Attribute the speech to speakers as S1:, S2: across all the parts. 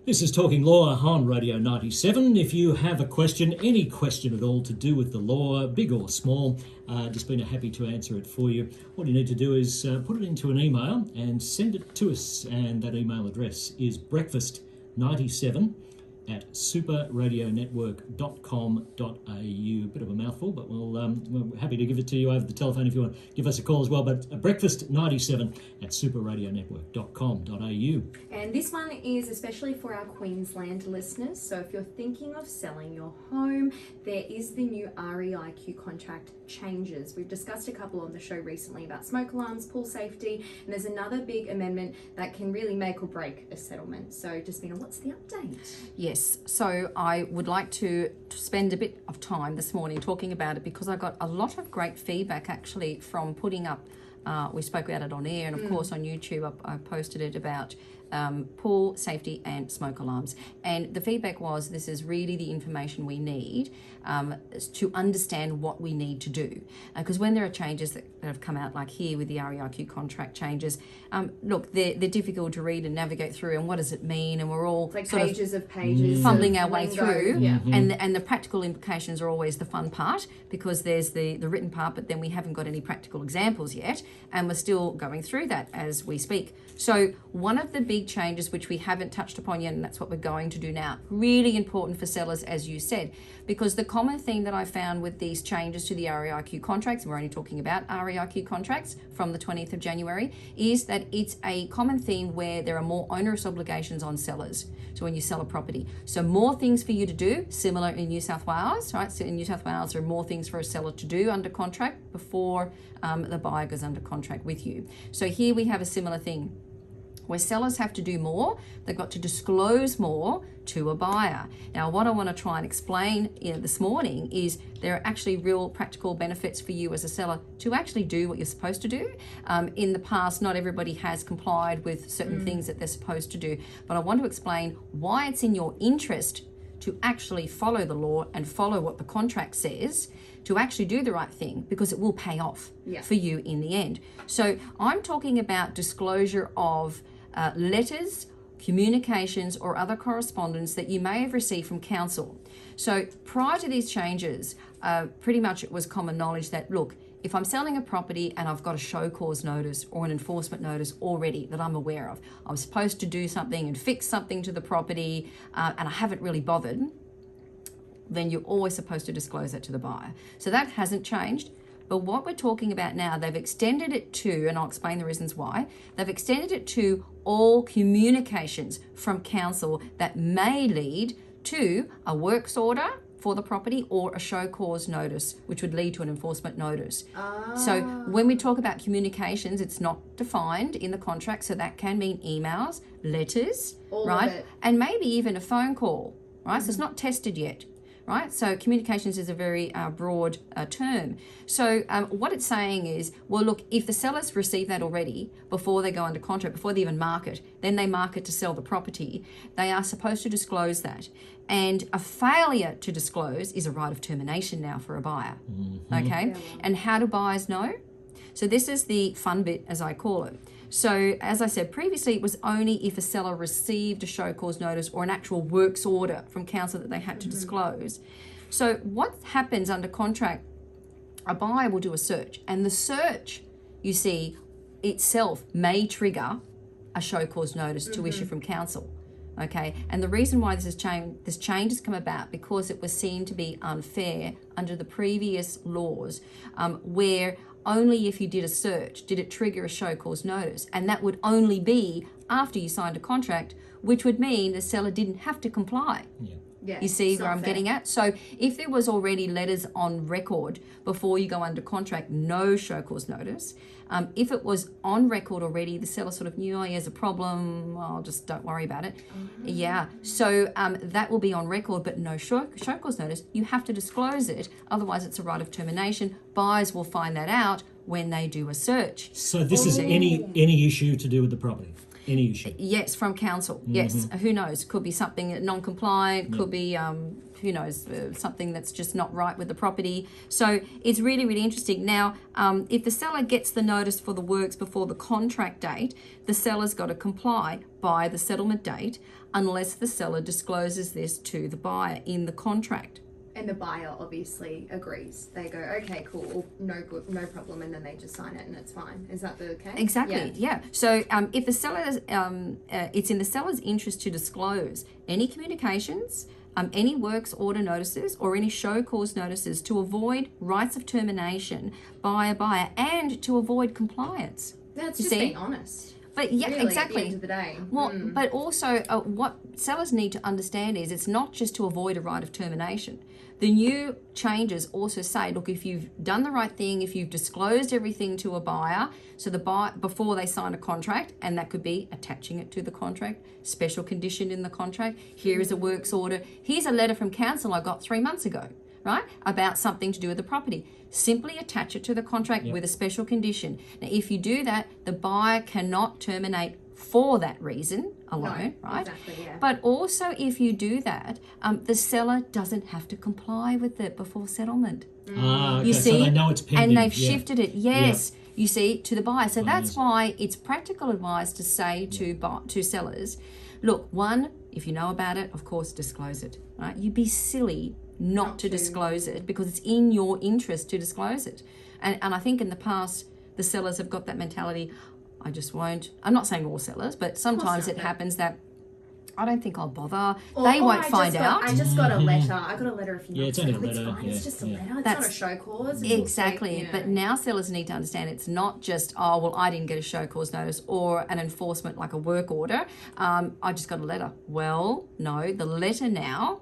S1: This is Talking Law on Radio 97. If you have a question, any question at all to do with the law, big or small, Despina happy to answer it for you. What you need to do is put it into an email and send it to us. And that email address is breakfast97@superradionetwork.com.au. Bit of a mouthful, but we're happy to give it to you over the telephone if you want to give us a call as well. But breakfast97@superradionetwork.com.au.
S2: And this one is especially for our Queensland listeners. So if you're thinking of selling your home, there is the new REIQ contract changes. We've discussed a couple on the show recently about smoke alarms, pool safety, and there's another big amendment that can really make or break a settlement. So Despina, what's the update?
S3: Yes, so I would like to spend a bit of time this morning talking about it because I got a lot of great feedback actually from putting up, we spoke about it on air, and of course on YouTube I posted it about pool safety and smoke alarms. And the feedback was this is really the information we need to understand what we need to do. Because when there are changes that have come out like here with the REIQ contract changes, look, they're difficult to read and navigate through, and what does it mean? And we're all
S2: It's like
S3: sort
S2: pages of pages.
S3: fumbling our
S2: of
S3: way
S2: lingo.
S3: through.
S2: Yeah.
S3: And the practical implications are always the fun part because there's the written part, but then we haven't got any practical examples yet, and we're still going through that as we speak. So one of the big changes which we haven't touched upon yet, and that's what we're going to do now, really important for sellers, as you said, because the common thing that I found with these changes to the REIQ contracts, and we're only talking about REIQ contracts from the 20th of January, is that it's a common theme where there are more onerous obligations on sellers. So when you sell a property, so more things for you to do, similar in New South Wales, right? So in New South Wales, there are more things for a seller to do under contract before the buyer goes under contract with you. So here we have a similar thing, where sellers have to do more, they've got to disclose more to a buyer. Now, what I want to try and explain this morning is there are actually real practical benefits for you as a seller to actually do what you're supposed to do. In the past, not everybody has complied with certain things that they're supposed to do, but I want to explain why it's in your interest to actually follow the law and follow what the contract says, to actually do the right thing, because it will pay off for you in the end. So I'm talking about disclosure of letters, communications, or other correspondence that you may have received from council. So prior to these changes, pretty much it was common knowledge that, look, if I'm selling a property and I've got a show cause notice or an enforcement notice already that I'm aware of, I'm supposed to do something and fix something to the property, and I haven't really bothered, then you're always supposed to disclose that to the buyer. So that hasn't changed. But what we're talking about now, they've extended it to, and I'll explain the reasons why, they've extended it to all communications from council that may lead to a works order for the property or a show cause notice, which would lead to an enforcement notice. So when we talk about communications, it's not defined in the contract, so that can mean emails, letters,
S2: All
S3: right?
S2: of it.
S3: And maybe even a phone call, right? So it's not tested yet. Right, so communications is a very broad term. So what it's saying is, well, look, if the sellers receive that already before they go under contract, before they even market, then they market to sell the property, they are supposed to disclose that. And a failure to disclose is a right of termination now for a buyer. Okay, and how do buyers know? So this is the fun bit, as I call it. So as I said previously, it was only if a seller received a show cause notice or an actual works order from council that they had to disclose. So what happens under contract, a buyer will do a search, and the search, you see, itself may trigger a show cause notice to issue from council. Okay, and the reason why this change has come about because it was seen to be unfair under the previous laws, where only if you did a search did it trigger a show cause notice, and that would only be after you signed a contract, which would mean the seller didn't have to comply.
S2: Yeah,
S3: You see
S2: it's
S3: where
S2: not
S3: I'm
S2: fair.
S3: getting at? So if there was already letters on record before you go under contract, no show cause notice. If it was on record already, the seller sort of knew, oh, here's a problem, oh, just don't worry about it. Yeah, so that will be on record, but no show cause notice. You have to disclose it, otherwise it's a right of termination. Buyers will find that out when they do a search.
S1: So this is any issue to do with the property? Any issue.
S3: Yes, from council. Yes, who knows? Could be something non-compliant. Could be who knows, something that's just not right with the property. So it's really, really interesting. Now, if the seller gets the notice for the works before the contract date, the seller's got to comply by the settlement date unless the seller discloses this to the buyer in the contract.
S2: And the buyer obviously agrees. They go, okay, cool, no problem, and then they just sign it and it's fine. Is that the case?
S3: Exactly. Yeah. So if the seller, it's in the seller's interest to disclose any communications, any works order notices, or any show cause notices to avoid rights of termination by a buyer and to avoid compliance.
S2: That's
S3: You
S2: just
S3: see?
S2: being honest.
S3: But yeah,
S2: Really,
S3: exactly.
S2: At the end of the day.
S3: Well, but also what sellers need to understand is it's not just to avoid a right of termination. The new changes also say, look, if you've done the right thing, if you've disclosed everything to a buyer, so the buyer before they sign a contract, and that could be attaching it to the contract, special condition in the contract. Here is a works order. Here's a letter from council I got 3 months ago, right, about something to do with the property. Simply attach it to the contract with a special condition. Now, if you do that, the buyer cannot terminate for that reason alone, right?
S2: Exactly, yeah.
S3: But also, if you do that, the seller doesn't have to comply with it before settlement.
S1: Ah, okay,
S3: You
S1: so
S3: see,
S1: they know it's pending.
S3: and they've
S1: yeah.
S3: shifted it. Yes, you see, to the buyer. So that's
S1: yes.
S3: why it's practical advice to say to sellers, look, one, if you know about it, of course, disclose it. Right? You'd be silly not to disclose it because it's in your interest to disclose it. And I think in the past, the sellers have got that mentality. I just won't. I'm not saying all sellers, but sometimes it happens that I don't think I'll bother. They won't find out.
S2: I just got a letter. I got a letter a few months
S1: it's only
S2: ago.
S1: a
S2: It's
S1: letter,
S2: fine. It's
S1: yeah,
S2: just a
S1: yeah.
S2: letter. It's
S3: That's-
S2: not a show cause.
S3: Exactly.
S2: Like,
S3: But now sellers need to understand it's not just, oh, well, I didn't get a show cause notice or an enforcement like a work order. I just got a letter. Well, no, the letter now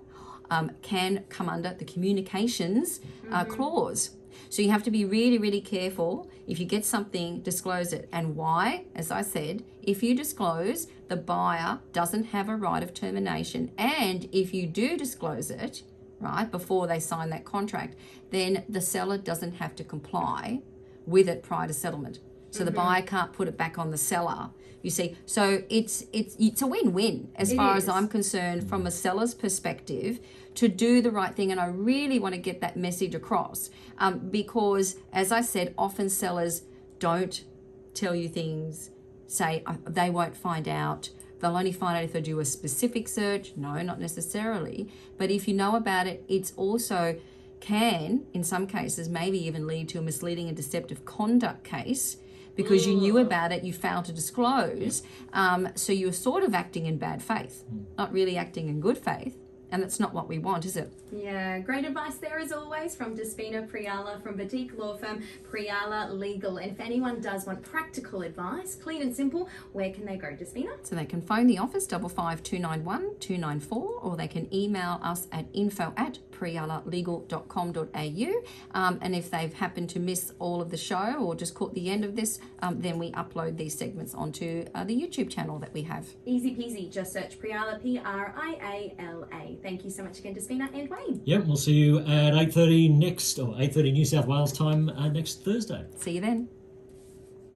S3: can come under the communications clause. So you have to be really, really careful. If you get something, disclose it. And why? As I said, if you disclose, the buyer doesn't have a right of termination. And if you do disclose it, right, before they sign that contract, then the seller doesn't have to comply with it prior to settlement. So the buyer can't put it back on the seller. You see, so it's a win-win as far as I'm concerned from a seller's perspective to do the right thing. And I really want to get that message across because, as I said, often sellers don't tell you things, say they won't find out. They'll only find out if they do a specific search. No, not necessarily. But if you know about it, it's also can, in some cases, maybe even lead to a misleading and deceptive conduct case because you knew about it, you failed to disclose. So you're sort of acting in bad faith, not really acting in good faith. And that's not what we want, is it?
S2: Yeah, great advice there as always from Despina Priala from boutique law firm Priala Legal. And if anyone does want practical advice, clean and simple, where can they go, Despina?
S3: So they can phone the office 55291 294 or they can email us at info@prialalegal.com.au. And if they've happened to miss all of the show or just caught the end of this, then we upload these segments onto the YouTube channel that we have.
S2: Easy peasy, just search Priala, Priala. Thank you so much again, Despina and Wayne.
S1: Yep, we'll see you at 8:30 next, or 8:30 New South Wales time next Thursday.
S3: See you then.